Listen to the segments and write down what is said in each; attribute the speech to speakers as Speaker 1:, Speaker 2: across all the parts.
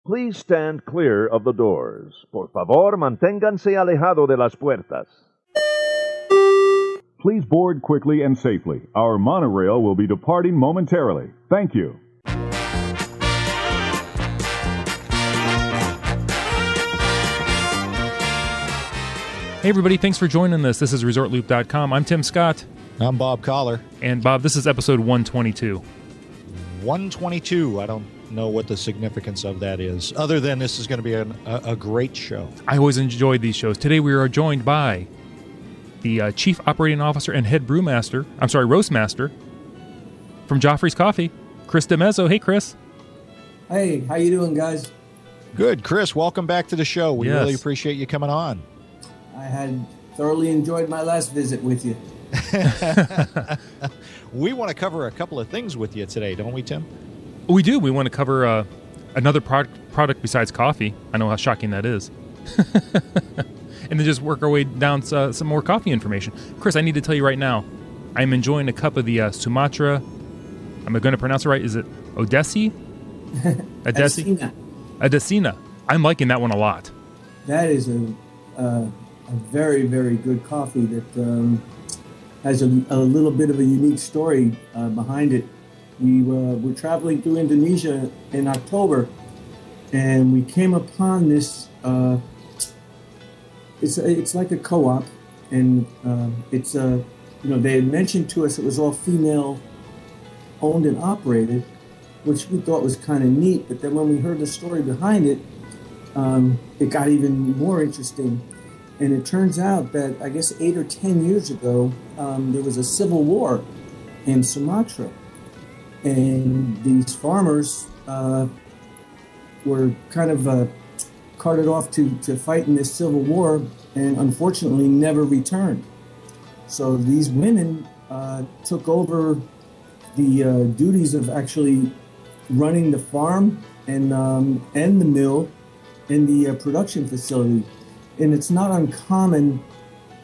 Speaker 1: Please stand clear of the doors. Por favor, manténganse alejado de las puertas.
Speaker 2: Please board quickly and safely. Our monorail will be departing momentarily. Thank you.
Speaker 3: Hey everybody, thanks for joining us. This is ResortLoop.com. I'm Tim Scott.
Speaker 4: I'm Bob Collar.
Speaker 3: And Bob, this is episode 122.
Speaker 4: 122. I don't know what the significance of that is, other than this is going to be a great show.
Speaker 3: I always enjoyed these shows. Today we are joined by the Chief Operating Officer and Head Roastmaster from Joffrey's Coffee, Chris DeMezzo. Hey, Chris.
Speaker 5: Hey, how you doing, guys?
Speaker 4: Good. Chris, welcome back to the show. We
Speaker 3: Yes.
Speaker 4: really appreciate you coming on.
Speaker 5: I had thoroughly enjoyed my last visit with you.
Speaker 4: We want to cover a couple of things with you today, don't we, Tim?
Speaker 3: We do. We want to cover another product besides coffee. I know how shocking that is. And then just work our way down some more coffee information. Chris, I need to tell you right now, I'm enjoying a cup of the Sumatra. Am I going to pronounce it right? Is it Odessi? Adesina. I'm liking that one a lot.
Speaker 5: That is a very, very good coffee that has a little bit of a unique story behind it. We were traveling through Indonesia in October, and we came upon this. It's like a co-op, and they had mentioned to us it was all female owned and operated, which we thought was kind of neat. But then when we heard the story behind it, it got even more interesting. And it turns out that I guess 8 or 10 years ago, there was a civil war in Sumatra. And these farmers were kind of carted off to fight in this civil war and unfortunately never returned. So these women took over the duties of actually running the farm and the mill and the production facility. And it's not uncommon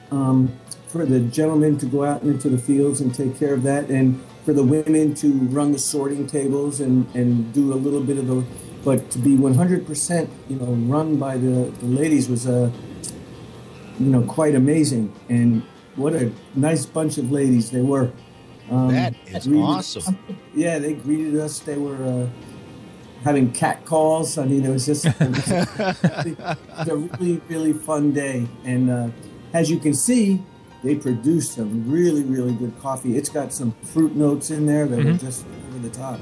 Speaker 5: for the gentlemen to go out into the fields and take care of that, and for the women to run the sorting tables and do a little bit of the, but to be 100%, run by the ladies was quite amazing. And what a nice bunch of ladies they were.
Speaker 4: That is awesome.
Speaker 5: Yeah, they greeted us. They were having cat calls. I mean, it was a really, really fun day. And as you can see, they produced some really, really good coffee. It's got some fruit notes in there that are just over the top.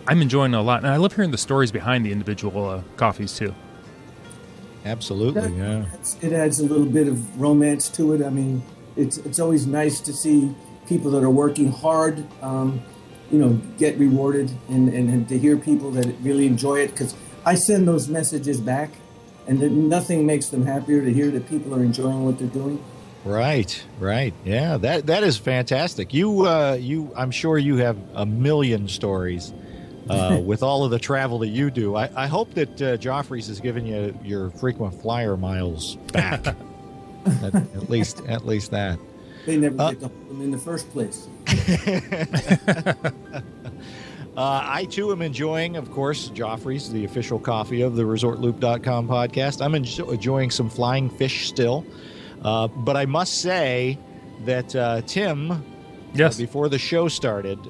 Speaker 3: I'm enjoying it a lot, and I love hearing the stories behind the individual coffees, too.
Speaker 4: Absolutely, yeah.
Speaker 5: It adds a little bit of romance to it. I mean, it's always nice to see people that are working hard get rewarded and to hear people that really enjoy it, because I send those messages back, and nothing makes them happier to hear that people are enjoying what they're doing.
Speaker 4: Right. Yeah, that is fantastic. I'm sure you have a million stories with all of the travel that you do. I hope that Joffrey's has given you your frequent flyer miles back. at least that.
Speaker 5: They never get to hold them in the first place.
Speaker 4: I, too, am enjoying, of course, Joffrey's, the official coffee of the ResortLoop.com podcast. I'm enjoying some flying fish still. But I must say that Tim,
Speaker 3: yes,
Speaker 4: before the show started,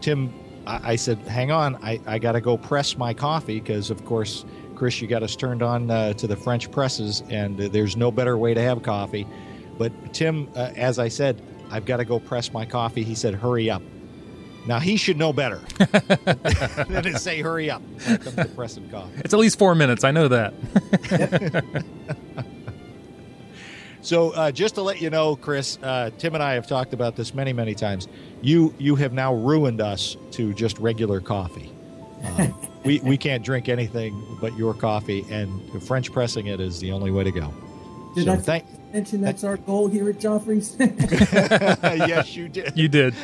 Speaker 4: Tim, I said, hang on, I got to go press my coffee because, of course, Chris, you got us turned on to the French presses, and there's no better way to have coffee. But Tim, as I said, I've got to go press my coffee. He said, hurry up. Now, he should know better than to say, hurry up when it comes to pressing coffee.
Speaker 3: It's at least 4 minutes. I know that.
Speaker 4: So just to let you know, Chris, Tim and I have talked about this many, many times. You have now ruined us to just regular coffee. We can't drink anything but your coffee, and French pressing it is the only way to go.
Speaker 5: Did I mention that's our goal here at Joffrey's?
Speaker 4: Yes, you did.
Speaker 3: You did.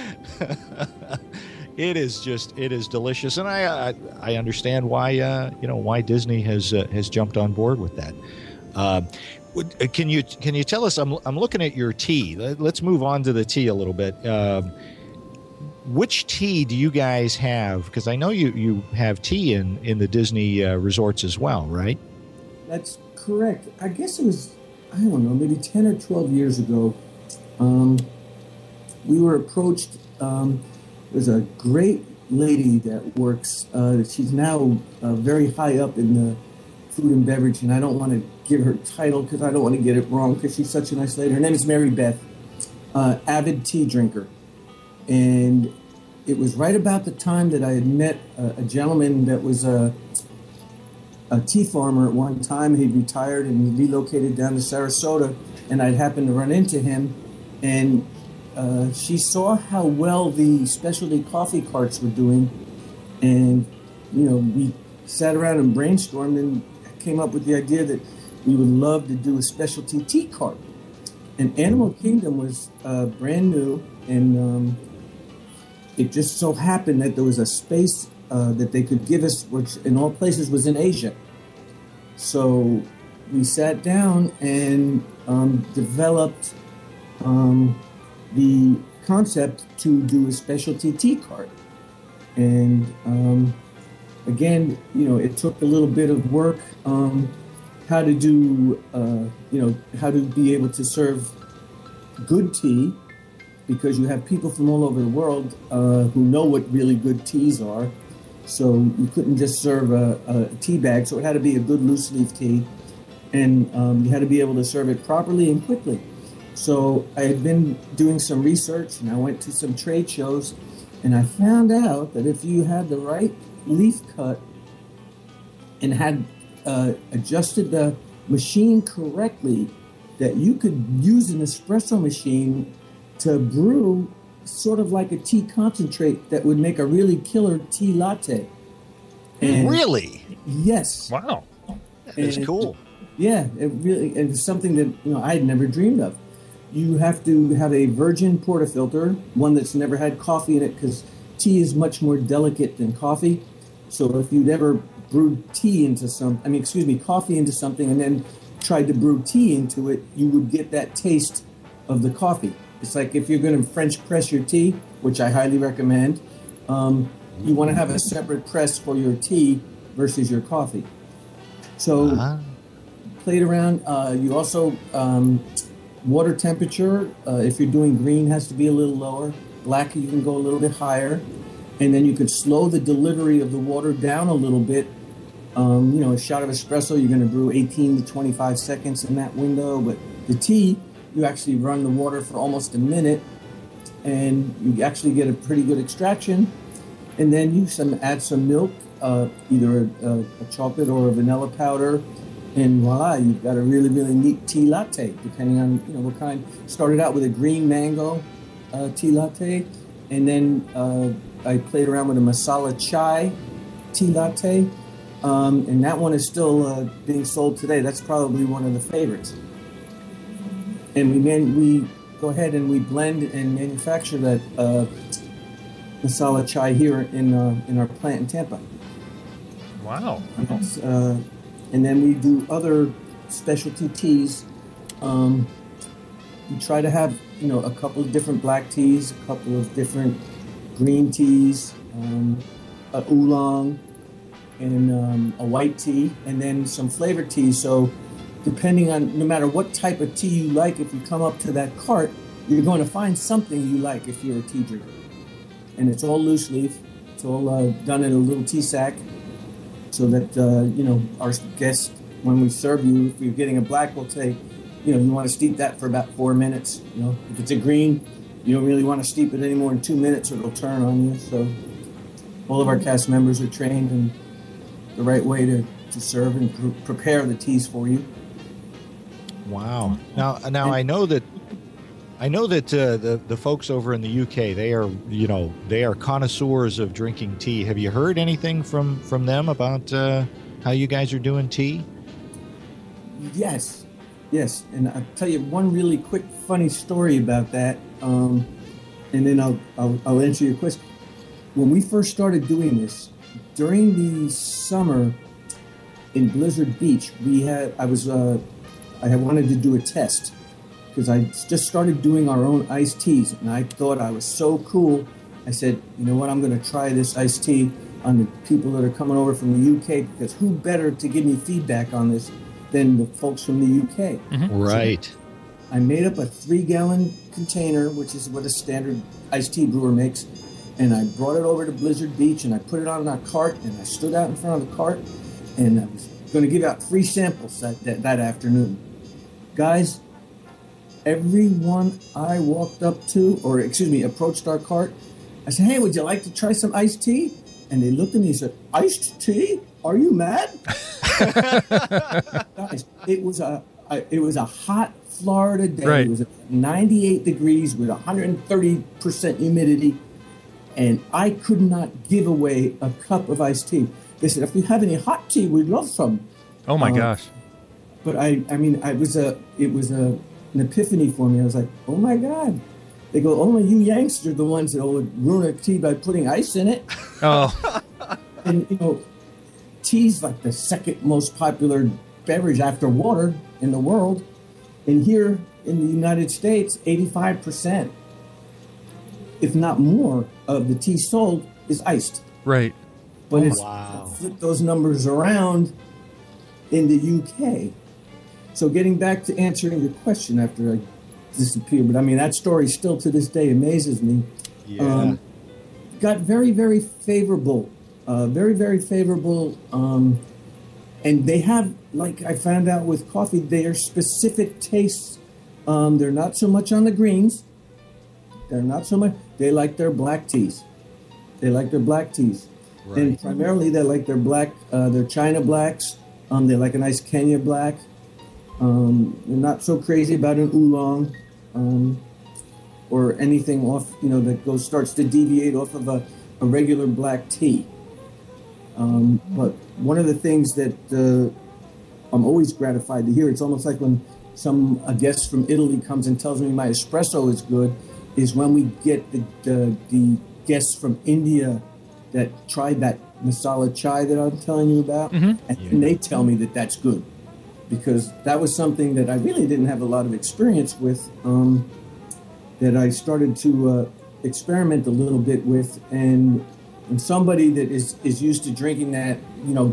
Speaker 4: It is delicious, and I understand why Disney has jumped on board with that. Can you tell us? I'm looking at your tea. Let's move on to the tea a little bit. which tea do you guys have? Because I know you have tea in the Disney resorts as well, right?
Speaker 5: That's correct. I guess it was, I don't know, maybe 10 or 12 years ago. We were approached. There's a great lady that works. She's now very high up in the food and beverage, and I don't want to give her title because I don't want to get it wrong because she's such a nice lady. Her name is Mary Beth, avid tea drinker. And it was right about the time that I had met a gentleman that was a tea farmer at one time. He'd retired and relocated down to Sarasota, and I'd happened to run into him. And she saw how well the specialty coffee carts were doing. And, we sat around and brainstormed and came up with the idea that we would love to do a specialty tea cart. And Animal Kingdom was brand new, and it just so happened that there was a space that they could give us, which in all places was in Asia. So we sat down and developed the concept to do a specialty tea cart. And again, it took a little bit of work, how to do, how to be able to serve good tea, because you have people from all over the world who know what really good teas are. So you couldn't just serve a tea bag, so it had to be a good loose leaf tea, and you had to be able to serve it properly and quickly. So I had been doing some research, and I went to some trade shows, and I found out that if you had the right leaf cut and had adjusted the machine correctly, that you could use an espresso machine to brew sort of like a tea concentrate that would make a really killer tea latte. And
Speaker 4: really?
Speaker 5: Yes.
Speaker 3: Wow.
Speaker 4: That's cool.
Speaker 5: Yeah, it's something that I had never dreamed of. You have to have a virgin portafilter, one that's never had coffee in it, because tea is much more delicate than coffee. So if you'd ever brewed coffee into something and then tried to brew tea into it, you would get that taste of the coffee. It's like if you're going to French press your tea, which I highly recommend, you want to have a separate press for your tea versus your coffee. So played around. You also, water temperature, if you're doing green, has to be a little lower. Black, you can go a little bit higher. And then you could slow the delivery of the water down a little bit. A shot of espresso, you're going to brew 18 to 25 seconds in that window. But the tea, you actually run the water for almost a minute, and you actually get a pretty good extraction. And then you add some milk, either a chocolate or a vanilla powder, and voila, you've got a really, really neat tea latte, depending on what kind. Started out with a green mango tea latte, and then I played around with a masala chai tea latte, and that one is still being sold today. That's probably one of the favorites. And we go ahead and we blend and manufacture that masala chai here in our plant in Tampa.
Speaker 3: Wow.
Speaker 5: And then we do other specialty teas. We try to have a couple of different black teas, a couple of different green teas, a oolong, and a white tea, and then some flavored teas. So depending on, no matter what type of tea you like, if you come up to that cart, you're going to find something you like if you're a tea drinker. And it's all loose leaf. It's all done in a little tea sack, so that, our guests, when we serve you, if you're getting a black, we'll say, you want to steep that for about 4 minutes. If it's a green, you don't really want to steep it any more than 2 minutes or it'll turn on you. So all of our cast members are trained in the right way to serve and prepare the teas for you.
Speaker 4: Wow. Now I know that the folks over in the UK, they are connoisseurs of drinking tea. Have you heard anything from them about how you guys are doing tea?
Speaker 5: Yes. And I'll tell you one really quick, funny story about that, and then I'll answer your question. When we first started doing this, during the summer in Blizzard Beach, I had wanted to do a test, because I just started doing our own iced teas, and I thought I was so cool I said, you know what, I'm going to try this iced tea on the people that are coming over from the UK, because who better to give me feedback on this than the folks from the UK?
Speaker 4: Right.
Speaker 5: So I made up a 3-gallon container, which is what a standard iced tea brewer makes, and I brought it over to Blizzard Beach, and I put it on a cart, and I stood out in front of the cart, and I was going to give out free samples that afternoon. Guys, everyone I walked up to, approached our cart, I said, hey, would you like to try some iced tea? And they looked at me and said, iced tea? Are you mad? Guys, it was a hot Florida day.
Speaker 3: Right.
Speaker 5: It was 98 degrees with 130% humidity, and I could not give away a cup of iced tea. They said, if you have any hot tea, we'd love some.
Speaker 3: Oh my gosh.
Speaker 5: But it was an epiphany for me. I was like, oh my God. They go, only you Yanks are the ones that would ruin a tea by putting ice in it.
Speaker 3: Oh.
Speaker 5: And, tea's like the second most popular beverage after water in the world. And here in the United States, 85%, if not more, of the tea sold is iced.
Speaker 3: Right.
Speaker 5: But
Speaker 4: Wow.
Speaker 5: flip those numbers around in the UK. So getting back to answering your question after I disappeared, but that story still to this day amazes me.
Speaker 4: Yeah.
Speaker 5: Got very, very favorable, very, very favorable. And they have, like I found out with coffee, they are specific tastes. They're not so much on the greens. They're not so much. They like their black teas.
Speaker 4: Right.
Speaker 5: And primarily they like their China blacks. They like a nice Kenya black. They're not so crazy about an oolong or anything off, that starts to deviate off of a regular black tea. But one of the things that I'm always gratified to hear, it's almost like when a guest from Italy comes and tells me my espresso is good, is when we get the guests from India that tried that masala chai that I'm telling you about, and they tell me that that's good, because that was something that I really didn't have a lot of experience with, that I started to experiment a little bit with, and somebody that is used to drinking that,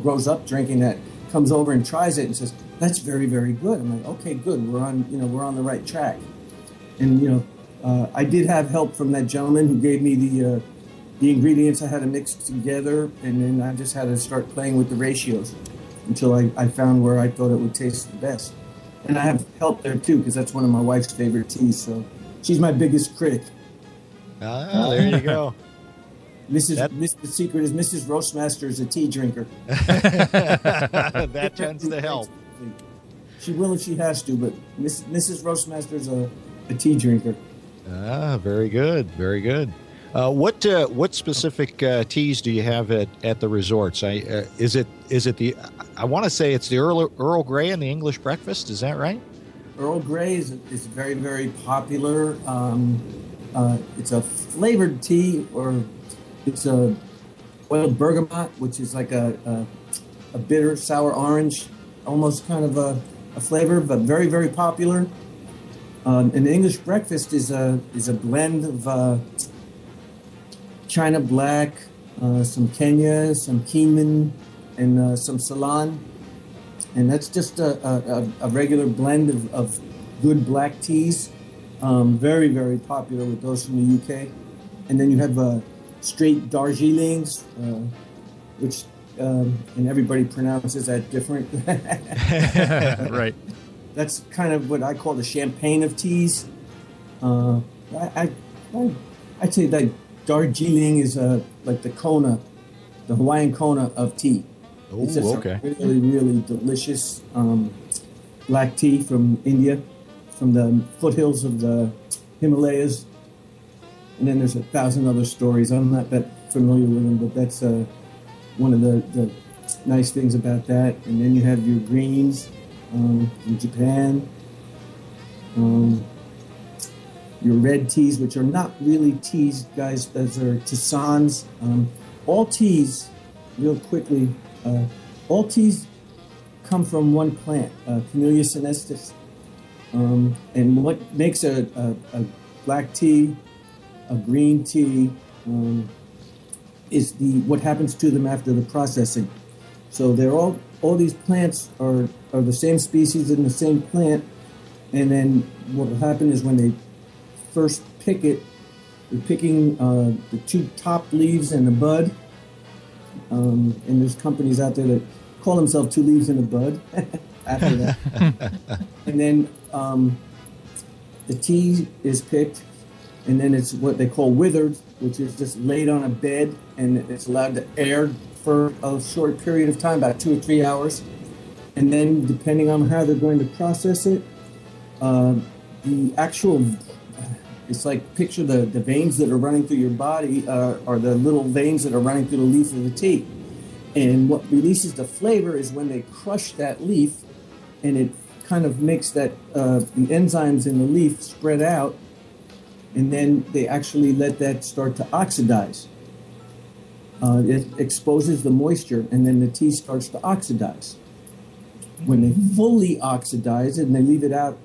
Speaker 5: grows up drinking that, comes over and tries it and says, that's very, very good. I'm like, okay, good. We're on the right track. And, I did have help from that gentleman who gave me the ingredients I had to mix together, and then I just had to start playing with the ratios until I found where I thought it would taste the best. And I have help there too, because that's one of my wife's favorite teas, so she's my biggest critic.
Speaker 4: Ah, there you go.
Speaker 5: The secret is Mrs. Roastmaster is a tea drinker.
Speaker 4: That tends to help.
Speaker 5: She will if she has to, but Mrs. Roastmaster is a tea drinker.
Speaker 4: Ah, very good, very good. What specific teas do you have at the resorts? Is it the? I want to say it's the Earl Grey and the English breakfast. Is that right?
Speaker 5: Earl Grey is very, very popular. It's a flavored tea, or it's a oiled bergamot, which is like a bitter sour orange, almost kind of a flavor, but very, very popular. And the English breakfast is a blend of China black, some Kenya, some Keenan, and some Ceylon. And that's just a regular blend of good black teas. Very, very popular with those from the UK. And then you have straight Darjeelings, which and everybody pronounces that different.
Speaker 3: Right.
Speaker 5: That's kind of what I call the champagne of teas. I'd say that Darjeeling is like the Kona, the Hawaiian Kona of tea.
Speaker 4: Oh,
Speaker 5: it's just
Speaker 4: okay.
Speaker 5: a really, really delicious black tea from India, from the foothills of the Himalayas. And then there's 1,000 other stories. I'm not that familiar with them, but that's one of the nice things about that. And then you have your greens from Japan. Your red teas, which are not really teas, guys. Those are tisanes. All teas, real quickly, all teas come from one plant, Camellia sinensis. And what makes a black tea, a green tea, is what happens to them after the processing. So they're all these plants are the same species in the same plant, and then what will happen is when they first pick it, they're picking the two top leaves and the bud. And there's companies out there that call themselves two leaves and a bud after that. And then the tea is picked, and then it's what they call withered, which is just laid on a bed, and it's allowed to air for a short period of time, about 2 or 3 hours. And then, depending on how they're going to process it, the actual, it's like, picture the veins that are running through your body are the little veins that are running through the leaf of the tea. And what releases the flavor is when they crush that leaf, and it kind of makes that the enzymes in the leaf spread out, and then they actually let that start to oxidize. It exposes the moisture, and then the tea starts to oxidize. When they fully oxidize it and they leave it out,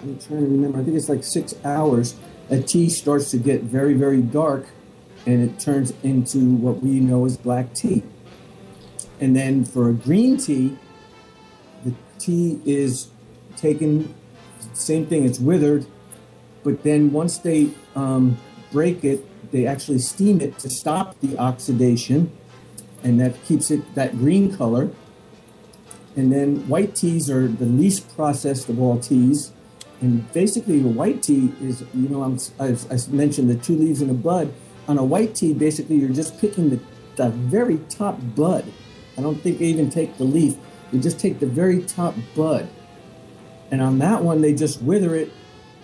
Speaker 5: I'm trying to remember, I think it's like 6 hours, a tea starts to get very, very dark, and it turns into what we know as black tea. And then for a green tea, the tea is taken, same thing, it's withered, but then once they break it, they actually steam it to stop the oxidation, and that keeps it that green color. And then white teas are the least processed of all teas. And basically the white tea is, I mentioned the two leaves and a bud. On a white tea, basically you're just picking the very top bud. I don't think they even take the leaf. You just take the very top bud. And on that one, they just wither it,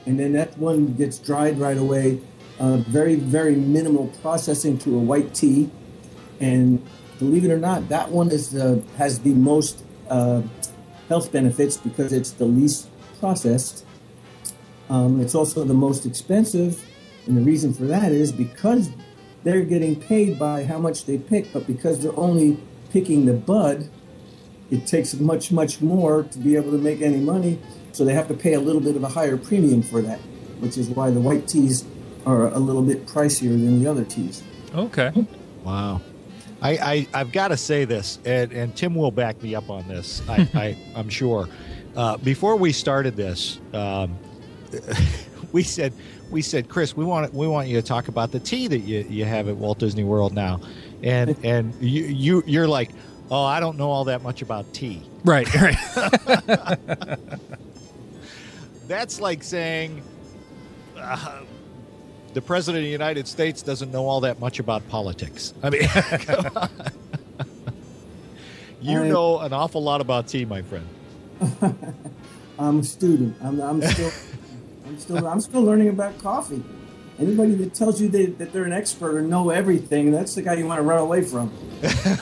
Speaker 5: and then that one gets dried right away. Very, very minimal processing to a white tea. And believe it or not, that one has the most health benefits because it's the least processed. It's also the most expensive, and the reason for that is because they're getting paid by how much they pick, but because they're only picking the bud, it takes much, much more to be able to make any money, so they have to pay a little bit of a higher premium for that, which is why the white teas are a little bit pricier than the other teas.
Speaker 3: Okay.
Speaker 4: Wow. I've got to say this, and Tim will back me up on this, I'm sure. Before we started this, we said, Chris, we want you to talk about the tea that you have at Walt Disney World now, and you're like, oh, I don't know all that much about tea.
Speaker 3: Right.
Speaker 4: That's like saying the President of the United States doesn't know all that much about politics. I mean, come on. You know an awful lot about tea, my friend.
Speaker 5: I'm a student. I'm still learning about coffee. Anybody that tells you that they're an expert or know everything, that's the guy you want to run away from.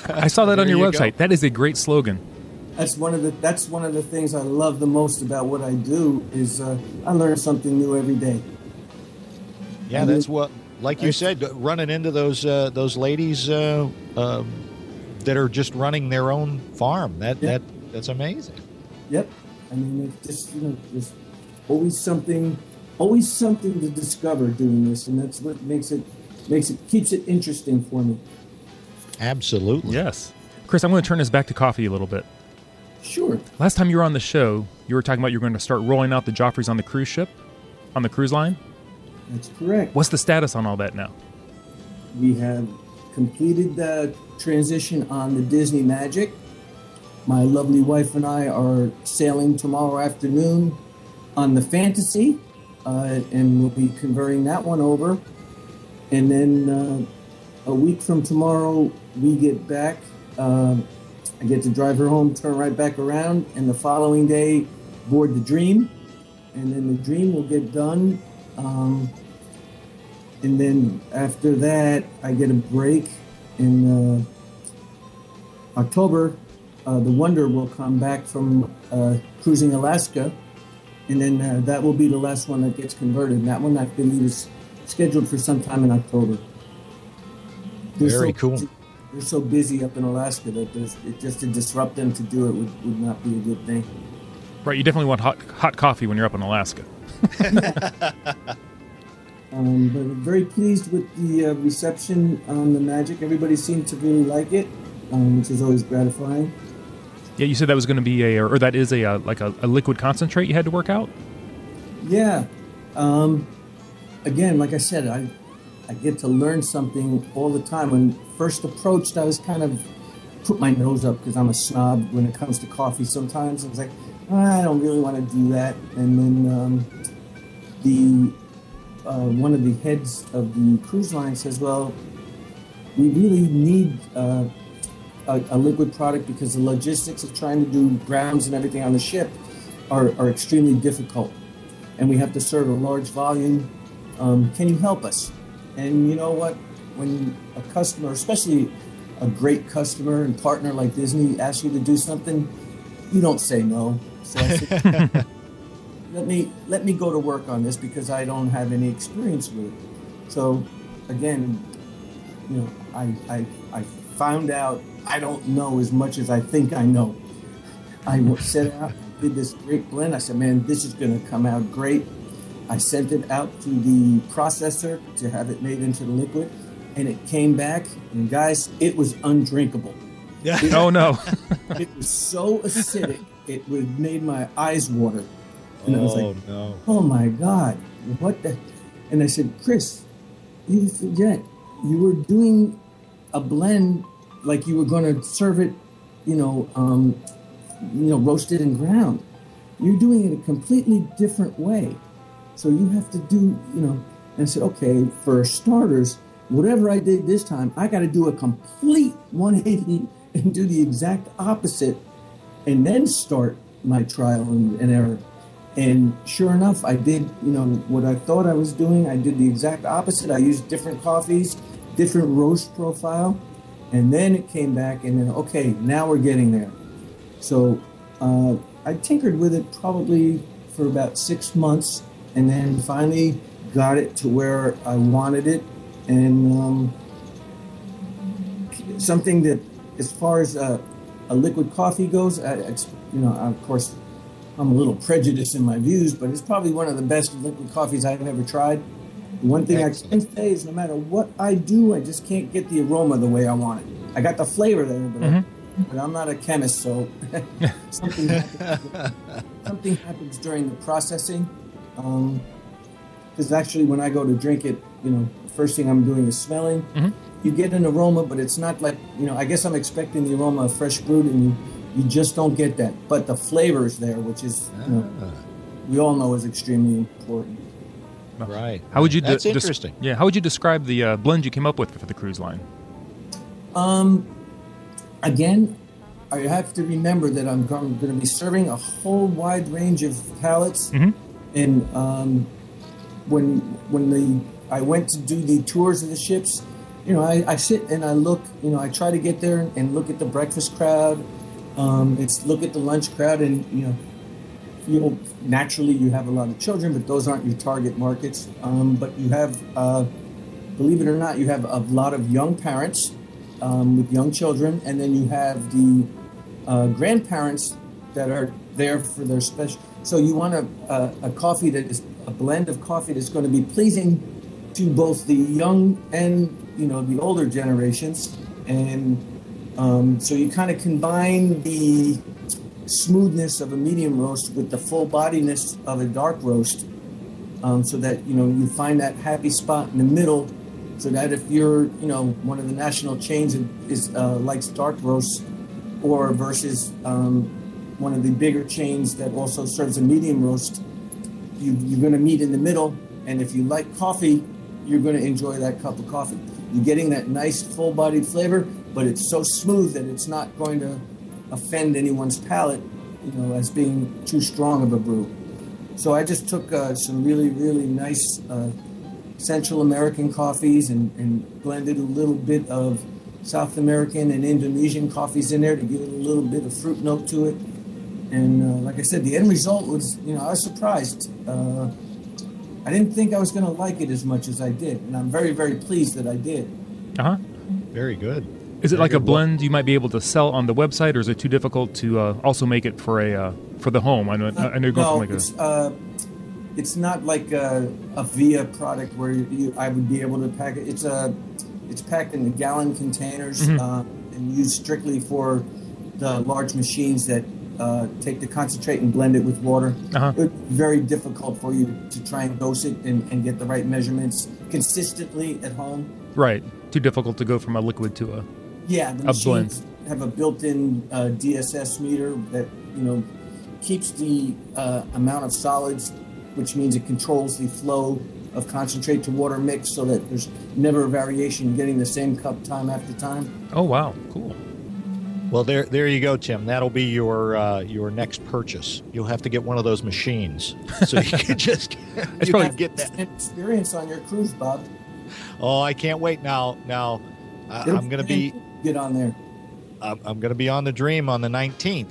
Speaker 3: I saw that on your website.
Speaker 4: Go.
Speaker 3: That is a great slogan.
Speaker 5: That's one of the things I love the most about what I do is I learn something new every day.
Speaker 4: Yeah, that's what, like you said, running into those ladies that are just running their own farm. That's amazing.
Speaker 5: Yep. I mean, it's just there's always something to discover doing this, and that's what keeps it interesting for me.
Speaker 4: Absolutely.
Speaker 3: Yes. Chris, I'm going to turn this back to coffee a little bit.
Speaker 5: Sure.
Speaker 3: Last time you were on the show, you were talking about you're going to start rolling out the Joffreys on the cruise ship, on the cruise line.
Speaker 5: That's correct.
Speaker 3: What's the status on all that now?
Speaker 5: We have completed the transition on the Disney Magic. My lovely wife and I are sailing tomorrow afternoon on the Fantasy, and we'll be converting that one over. And then a week from tomorrow, we get back. I get to drive her home, turn right back around, and the following day, board the Dream. And then the Dream will get done. And then after that, I get a break in October. The Wonder will come back from cruising Alaska, and then that will be the last one that gets converted. And that one, I believe, is scheduled for sometime in October.
Speaker 4: Very cool.
Speaker 5: They're so busy up in Alaska that just to disrupt them to do it would not be a good thing.
Speaker 3: Right, you definitely want hot coffee when you're up in Alaska.
Speaker 5: But I'm very pleased with the reception on the Magic. Everybody seemed to really like it, which is always gratifying.
Speaker 3: Yeah, you said that was going to be or that is a liquid concentrate you had to work out?
Speaker 5: Yeah. Again, like I said, I get to learn something all the time. When first approached, I was kind of put my nose up because I'm a snob when it comes to coffee sometimes. I was like, I don't really want to do that. And then one of the heads of the cruise line says, well, we really need a liquid product because the logistics of trying to do grounds and everything on the ship are extremely difficult. And we have to serve a large volume. Can you help us? And you know what? When a customer, especially a great customer and partner like Disney, asks you to do something, you don't say no. So I said, let me go to work on this because I don't have any experience with it. So again, you know, I found out I don't know as much as I think I know. I set out, did this great blend. I said, man, this is going to come out great. I sent it out to the processor to have it made into the liquid, and it came back, and guys, it was undrinkable.
Speaker 4: Yeah.
Speaker 3: Oh, no.
Speaker 5: It was so acidic, it made my eyes water. And I was like,
Speaker 4: no.
Speaker 5: Oh, my God, what the? And I said, Chris, you forget, you were doing a blend like you were going to serve it, roasted and ground. You're doing it a completely different way. So you have to do, and I said, okay, for starters, whatever I did this time, I got to do a complete 180 and do the exact opposite and then start my trial and error. And sure enough, I did, what I thought I was doing. I did the exact opposite. I used different coffees, different roast profile. And then it came back and then, okay, now we're getting there. So I tinkered with it probably for about 6 months. And then finally got it to where I wanted it. And something that, as far as a liquid coffee goes, of course, I'm a little prejudiced in my views, but it's probably one of the best liquid coffees I've ever tried. The one thing
Speaker 4: Excellent.
Speaker 5: I can say is no matter what I do, I just can't get the aroma the way I want it. I got the flavor there, but I'm not a chemist, so something happens during the processing. Because actually, when I go to drink it, the first thing I'm doing is smelling.
Speaker 3: Mm-hmm.
Speaker 5: You get an aroma, but it's not like, I guess I'm expecting the aroma of fresh brewed, and you just don't get that. But the flavor is there, which is, we all know is extremely important.
Speaker 4: Right.
Speaker 3: How would you?
Speaker 4: That's interesting.
Speaker 3: How would you describe the blend you came up with for the cruise line?
Speaker 5: Again, I have to remember that I'm going to be serving a whole wide range of palates.
Speaker 3: Mm-hmm.
Speaker 5: And when I went to do the tours of the ships, I sit and I look, I try to get there and look at the breakfast crowd, look at the lunch crowd, and naturally you have a lot of children, but those aren't your target markets. But you have, believe it or not, you have a lot of young parents with young children, and then you have the grandparents that are there for their special. So you want a coffee that is a blend of coffee that's going to be pleasing to both the young and the older generations, and so you kind of combine the smoothness of a medium roast with the full bodiness of a dark roast, so that you find that happy spot in the middle, so that if you're one of the national chains is likes dark roasts, or versus one of the bigger chains that also serves a medium roast, you're going to meet in the middle. And if you like coffee, you're going to enjoy that cup of coffee. You're getting that nice full-bodied flavor, but it's so smooth that it's not going to offend anyone's palate, as being too strong of a brew. So I just took some really, really nice Central American coffees and blended a little bit of South American and Indonesian coffees in there to give it a little bit of fruit note to it. And like I said, the end result was, I was surprised. I didn't think I was going to like it as much as I did, and I'm very, very pleased that I did.
Speaker 3: Uh-huh.
Speaker 4: Very good.
Speaker 3: Is it
Speaker 4: Very
Speaker 3: like a
Speaker 4: good.
Speaker 3: blend you might be able to sell on the website, or is it too difficult to also make it for the home? I know you're going from like
Speaker 5: it's, it's not like a Via product where I would be able to pack it. It's packed in the gallon containers and used strictly for the large machines that take the concentrate and blend it with water. It's very difficult for you to try and dose it and get the right measurements consistently at home.
Speaker 3: Right. Too difficult to go from a liquid to a
Speaker 5: the machines have a built-in DSS meter that keeps the amount of solids, which means it controls the flow of concentrate to water mix, so that there's never a variation getting the same cup time after time.
Speaker 3: Oh wow, cool.
Speaker 4: Well, there you go, Tim. That'll be your next purchase. You'll have to get one of those machines, so you can just get that
Speaker 5: experience on your cruise, Bob.
Speaker 4: Oh, I can't wait! Now, I'm going to
Speaker 5: get on there.
Speaker 4: I'm going to be on the Dream on the 19th.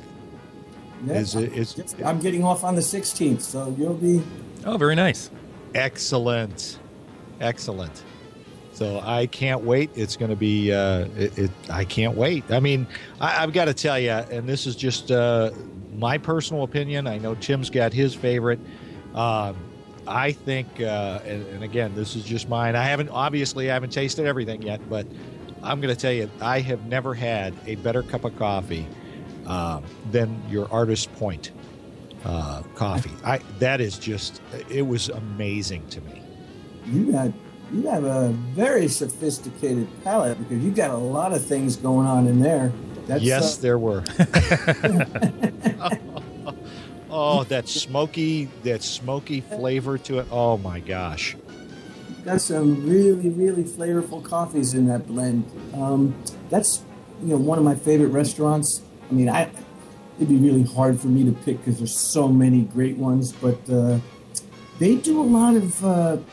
Speaker 5: I'm getting off on the 16th, so you'll be.
Speaker 3: Oh, very nice.
Speaker 4: Excellent. So I can't wait. It's going to be. I can't wait. I mean, I've got to tell you, and this is just my personal opinion. I know Tim's got his favorite. I think, and again, this is just mine. I haven't tasted everything yet, but I'm going to tell you, I have never had a better cup of coffee than your Artist Point coffee. That is just, it was amazing to me.
Speaker 5: You have a very sophisticated palate, because you got a lot of things going on in there.
Speaker 4: Yes, there were. Oh, that smoky flavor to it. Oh my gosh.
Speaker 5: Got some really, really flavorful coffees in that blend. That's one of my favorite restaurants. I mean, it'd be really hard for me to pick because there's so many great ones, but they do a lot of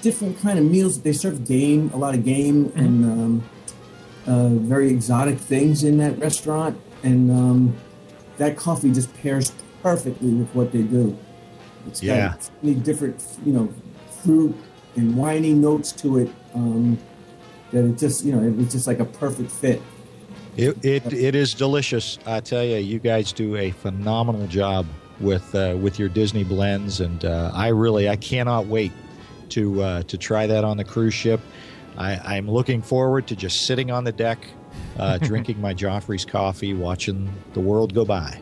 Speaker 5: different kind of meals. They serve a lot of game and very exotic things in that restaurant, and that coffee just pairs perfectly with what they do. It's got so many different, fruit and winey notes to it, that it just, it's just like a perfect fit.
Speaker 4: It is delicious. I tell you, you guys do a phenomenal job with your Disney blends, and I cannot wait to try that on the cruise ship. I'm looking forward to just sitting on the deck, drinking my Joffrey's coffee, watching the world go by.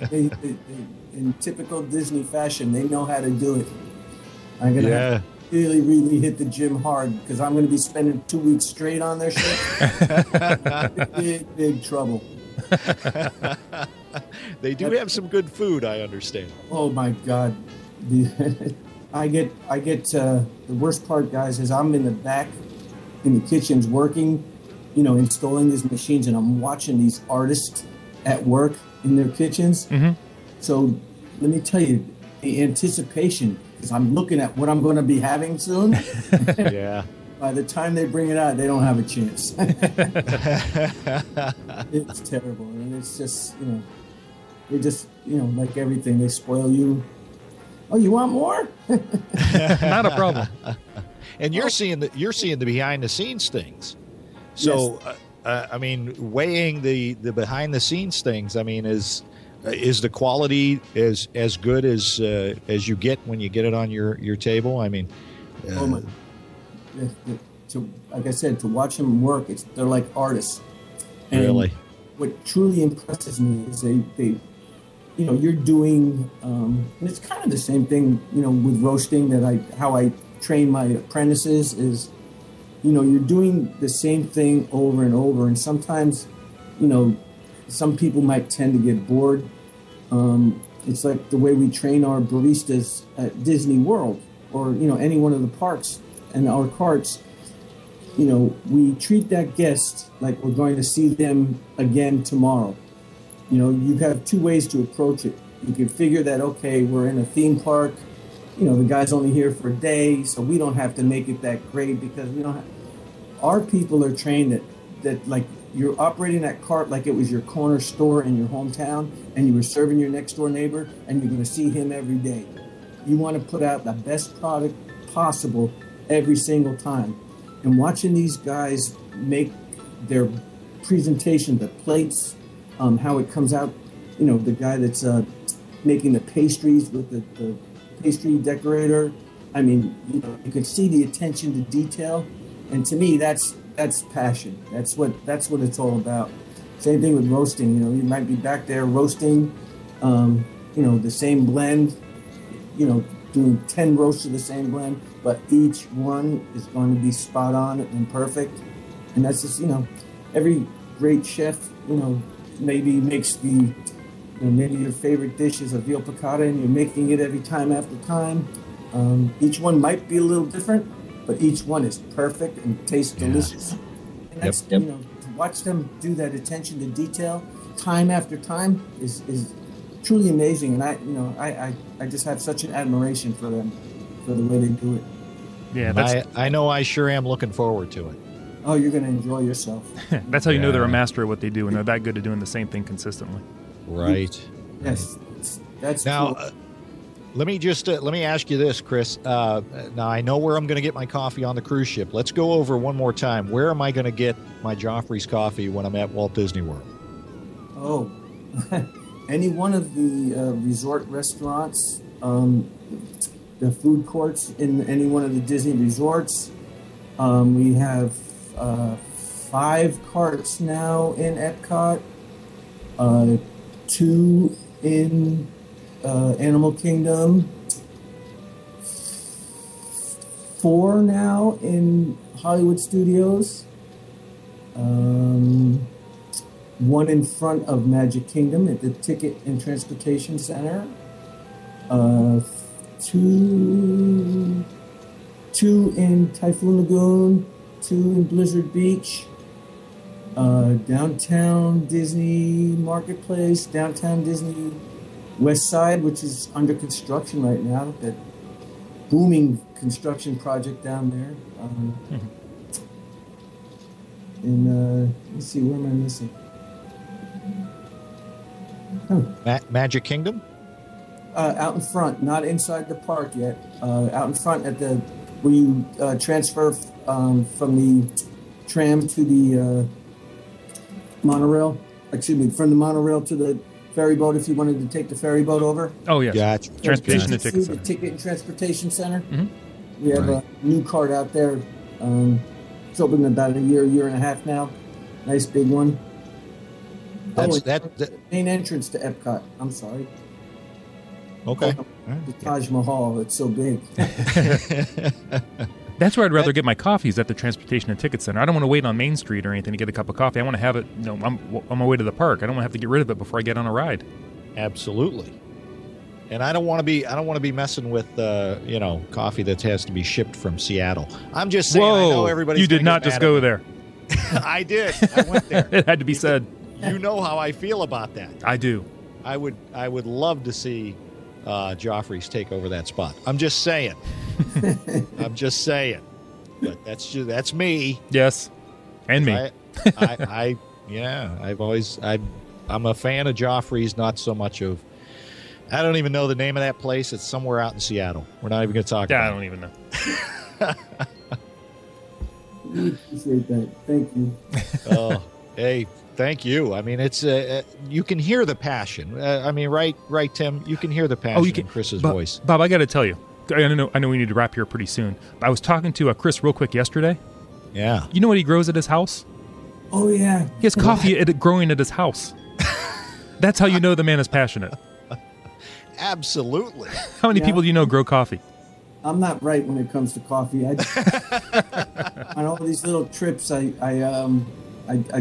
Speaker 5: In typical Disney fashion, they know how to do it. I'm going to really, really hit the gym hard, because I'm going to be spending 2 weeks straight on their ship. Big trouble.
Speaker 4: They do have some good food, I understand.
Speaker 5: Oh my God. I get the worst part, guys, is I'm in the back in the kitchens working, installing these machines, and I'm watching these artists at work in their kitchens. So let me tell you, the anticipation, because I'm looking at what I'm going to be having soon. By the time they bring it out, they don't have a chance. It's terrible. And it's just, they just, like everything, they spoil you. Oh, you want more?
Speaker 3: Not a problem.
Speaker 4: And you're seeing the behind the scenes things. So, I mean, weighing the behind the scenes things, I mean, is the quality as good as you get when you get it on your table? I mean,
Speaker 5: like I said, to watch them work, they're like artists. And
Speaker 4: really,
Speaker 5: what truly impresses me is they you're doing, and it's kind of the same thing, with roasting, how I train my apprentices is, you're doing the same thing over and over. And sometimes, some people might tend to get bored. It's like the way we train our baristas at Disney World, or, any one of the parks and our carts. We treat that guest like we're going to see them again tomorrow. You have two ways to approach it. You can figure that, okay, we're in a theme park, the guy's only here for a day, so we don't have to make it that great, because we don't have... Our people are trained that like, you're operating that cart like it was your corner store in your hometown, and you were serving your next door neighbor, and you're going to see him every day. You want to put out the best product possible every single time. And watching these guys make their presentation, the plates, how it comes out, the guy that's making the pastries with the pastry decorator. I mean, you can see the attention to detail, and to me, that's passion. That's what it's all about. Same thing with roasting. You might be back there roasting, the same blend. Doing 10 roasts of the same blend, but each one is going to be spot on and perfect. And that's just, every great chef, maybe makes maybe your favorite dish is a veal piccata, and you're making it every time after time. Each one might be a little different, but each one is perfect and tastes delicious. And that's, to watch them do that attention to detail time after time is truly amazing. And I just have such an admiration for them, for the way they do it.
Speaker 3: Yeah,
Speaker 4: I know I sure am looking forward to it.
Speaker 5: Oh, you're going to enjoy yourself.
Speaker 3: That's how you know they're a master at what they do, and they're that good at doing the same thing consistently.
Speaker 4: Right.
Speaker 5: Yes, that's
Speaker 4: now.
Speaker 5: cool.
Speaker 4: Let me ask you this, Chris. Now I know where I'm going to get my coffee on the cruise ship. Let's go over one more time. Where am I going to get my Joffrey's coffee when I'm at Walt Disney World?
Speaker 5: Oh, any one of the resort restaurants, the food courts in any one of the Disney resorts. We have 5 carts now in Epcot, 2 in Animal Kingdom, 4 now in Hollywood Studios, 1 in front of Magic Kingdom at the Ticket and Transportation Center, 2 in Typhoon Lagoon, 2 in Blizzard Beach, downtown Disney Marketplace, downtown Disney West Side, which is under construction right now, that booming construction project down there. And let's see, where am I missing?
Speaker 4: Magic Kingdom?
Speaker 5: Out in front, not inside the park yet. Out in front at the where you transfer from the tram to the monorail. Excuse me, from the monorail to the ferry boat if you wanted to take the ferry boat over.
Speaker 3: Oh, yes.
Speaker 4: Gotcha.
Speaker 3: Transportation and Ticket Center.
Speaker 5: The Ticket and Transportation Center.
Speaker 3: Mm-hmm.
Speaker 5: We have a new cart out there. It's open about a year and a half now. Nice big one.
Speaker 4: The
Speaker 5: main entrance to Epcot. I'm sorry.
Speaker 4: Okay.
Speaker 5: The Taj Mahal. It's so big.
Speaker 3: That's where I'd rather get my coffees, at the Transportation and Ticket Center. I don't want to wait on Main Street or anything to get a cup of coffee. I want to have it, on my way to the park. I don't want to have to get rid of it before I get on a ride.
Speaker 4: Absolutely. And I don't want to be messing with coffee that has to be shipped from Seattle. I'm just saying.
Speaker 3: Whoa,
Speaker 4: I know everybody's
Speaker 3: you did not just go there.
Speaker 4: I did. I went there.
Speaker 3: It had to be said.
Speaker 4: You know how I feel about that.
Speaker 3: I do.
Speaker 4: I would love to see Joffrey's take over that spot. I'm just saying. I'm just saying. But that's me.
Speaker 3: Yes, and me.
Speaker 4: I'm a fan of Joffrey's, not so much of. I don't even know the name of that place. It's somewhere out in Seattle. We're not even going to talk about it.
Speaker 3: I don't even know.
Speaker 5: We appreciate that. Thank you.
Speaker 4: Oh, hey, thank you. I mean, it's you can hear the passion. Right, Tim? You can hear the passion in Chris's voice.
Speaker 3: Bob, I got to tell you. I know we need to wrap here pretty soon. But I was talking to Chris real quick yesterday.
Speaker 4: Yeah.
Speaker 3: You know what he grows at his house?
Speaker 5: Oh, yeah.
Speaker 3: He has coffee growing at his house. That's how you know the man is passionate.
Speaker 4: Absolutely.
Speaker 3: How many people do you know grow coffee?
Speaker 5: I'm not right when it comes to coffee. On all these little trips, I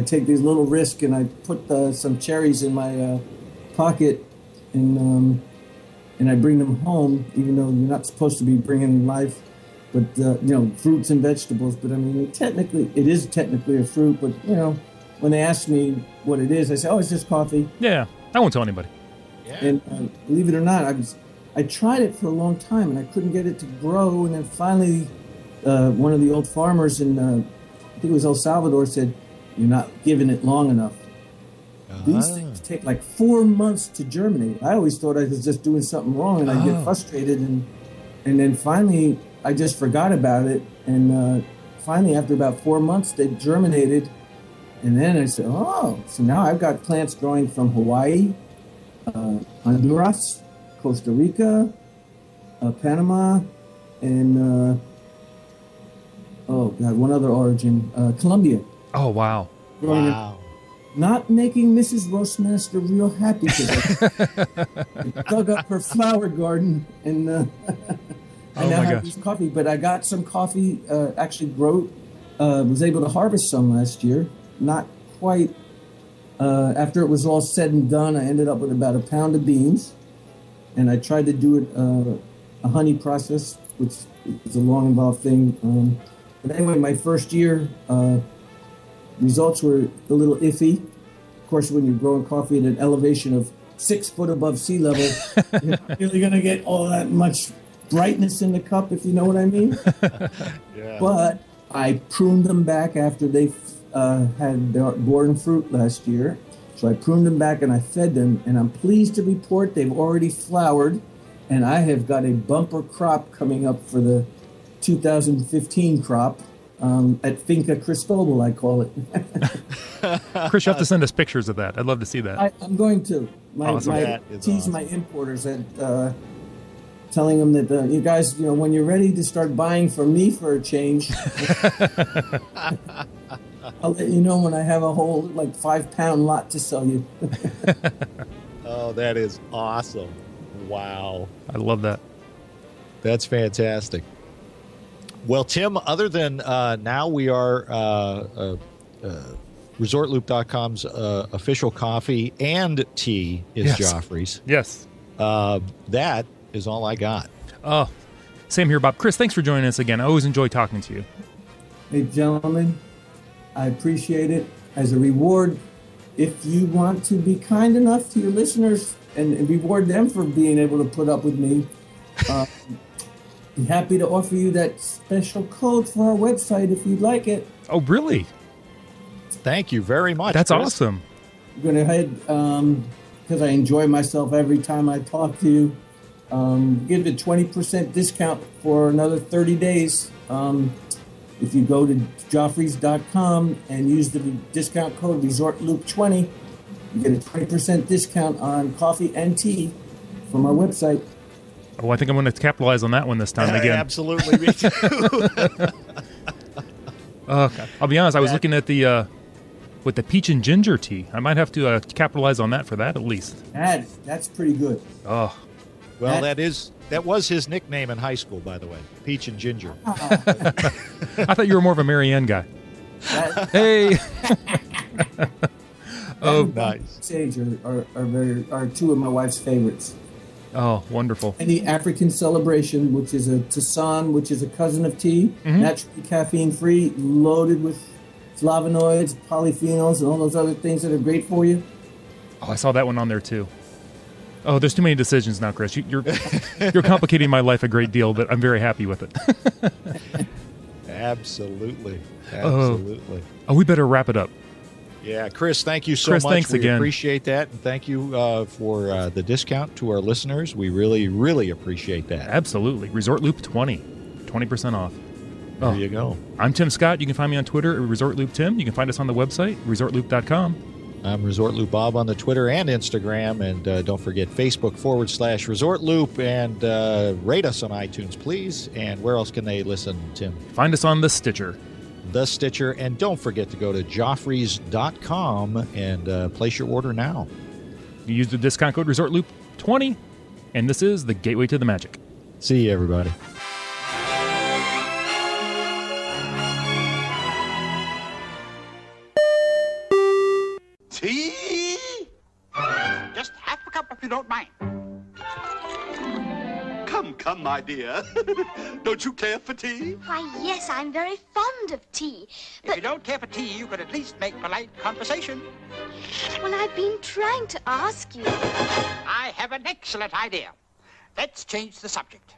Speaker 5: take these little risks, and I put some cherries in my pocket, and I bring them home, even though you're not supposed to be bringing live, but fruits and vegetables. But I mean, it is technically a fruit. But when they ask me what it is, I say, "Oh, it's just coffee."
Speaker 3: Yeah, I won't tell anybody.
Speaker 4: Yeah.
Speaker 5: And believe it or not, I tried it for a long time, and I couldn't get it to grow. And then finally, one of the old farmers in I think it was El Salvador said, "You're not giving it long enough." These things take like 4 months to germinate. I always thought I was just doing something wrong, and I'd get frustrated, and then finally I just forgot about it. And finally, after about 4 months, they germinated, and then I said, "Oh, so now I've got plants growing from Hawaii, Honduras, Costa Rica, Panama, and one other origin, Colombia.
Speaker 3: Oh, wow.
Speaker 4: Wow.
Speaker 5: Not making Mrs. Roastmaster real happy because I dug up her flower garden and I now have this coffee. But I got some coffee, was able to harvest some last year. Not quite. After it was all said and done, I ended up with about a pound of beans. And I tried to do it a honey process, which is a long, involved thing. But anyway, my first year, results were a little iffy. Of course, when you're growing coffee at an elevation of 6 foot above sea level, you're not really going to get all that much brightness in the cup, if you know what I mean. Yeah. But I pruned them back after they had borne fruit last year. So I pruned them back and I fed them, and I'm pleased to report they've already flowered, and I have got a bumper crop coming up for the 2015 crop at Finca Cristobal, I call it.
Speaker 3: Chris, you have to send us pictures of that. I'd love to see that.
Speaker 5: I'm going to. Tease my importers at telling them that you guys, when you're ready to start buying from me for a change, I'll let you know when I have a whole 5-pound lot to sell you.
Speaker 4: Oh, that is awesome. Wow.
Speaker 3: I love that.
Speaker 4: That's fantastic. Well, Tim, other than now we are ResortLoop.com's official coffee and tea is Joffrey's.
Speaker 3: Yes.
Speaker 4: That is all I got.
Speaker 3: Oh, same here, Bob. Chris, thanks for joining us again. I always enjoy talking to you.
Speaker 5: Hey, gentlemen, I appreciate it. As a reward, if you want to be kind enough to your listeners and reward them for being able to put up with me, be happy to offer you that special code for our website if you'd like it.
Speaker 3: Oh, really?
Speaker 4: Thank you very much.
Speaker 3: That's
Speaker 4: Chris.
Speaker 3: awesome.
Speaker 5: I'm going to head, because I enjoy myself every time I talk to you, give a 20% discount for another 30 days. If you go to Joffreys.com and use the discount code ResortLoop20, you get a 20% discount on coffee and tea from our website.
Speaker 3: Oh, I think I'm going to capitalize on that one this time again.
Speaker 4: Absolutely, me too.
Speaker 3: Okay. I'll be honest, I was looking at the with the peach and ginger tea. I might have to capitalize on that for that at least.
Speaker 5: That's pretty good.
Speaker 3: Oh.
Speaker 4: Well, that was his nickname in high school, by the way. Peach and Ginger.
Speaker 3: I thought you were more of a Marianne guy. Hey.
Speaker 4: Oh, nice.
Speaker 5: Sage are two of my wife's favorites.
Speaker 3: Oh, wonderful.
Speaker 5: And the African Celebration, which is a Tisane, which is a cousin of tea, naturally caffeine-free, loaded with flavonoids, polyphenols, and all those other things that are great for you.
Speaker 3: Oh, I saw that one on there, too. Oh, there's too many decisions now, Chris. You're complicating my life a great deal, but I'm very happy with it.
Speaker 4: Absolutely.
Speaker 3: Oh, we better wrap it up.
Speaker 4: Yeah, Chris, thank you so
Speaker 3: Chris,
Speaker 4: much.
Speaker 3: Thanks
Speaker 4: we
Speaker 3: again.
Speaker 4: Appreciate that, and thank you for the discount to our listeners. We really, really appreciate that.
Speaker 3: Absolutely. Resort Loop 20% off.
Speaker 4: There you go.
Speaker 3: I'm Tim Scott. You can find me on Twitter at ResortLoopTim. You can find us on the website, ResortLoop.com.
Speaker 4: I'm ResortLoop Bob on the Twitter and Instagram, and don't forget Facebook.com/ResortLoop, and rate us on iTunes, please. And where else can they listen, Tim?
Speaker 3: Find us on the Stitcher.
Speaker 4: And don't forget to go to Joffreys.com and place your order now.
Speaker 3: You use the discount code ResortLoop20, and this is the gateway to the magic.
Speaker 4: See you, everybody.
Speaker 6: Tea? Just half a cup if you don't mind. Come, my dear. Don't you care for tea?
Speaker 7: Why, yes, I'm very fond of tea. But
Speaker 6: if you don't care for tea, you could at least make polite conversation.
Speaker 7: Well, I've been trying to ask you.
Speaker 6: I have an excellent idea. Let's change the subject.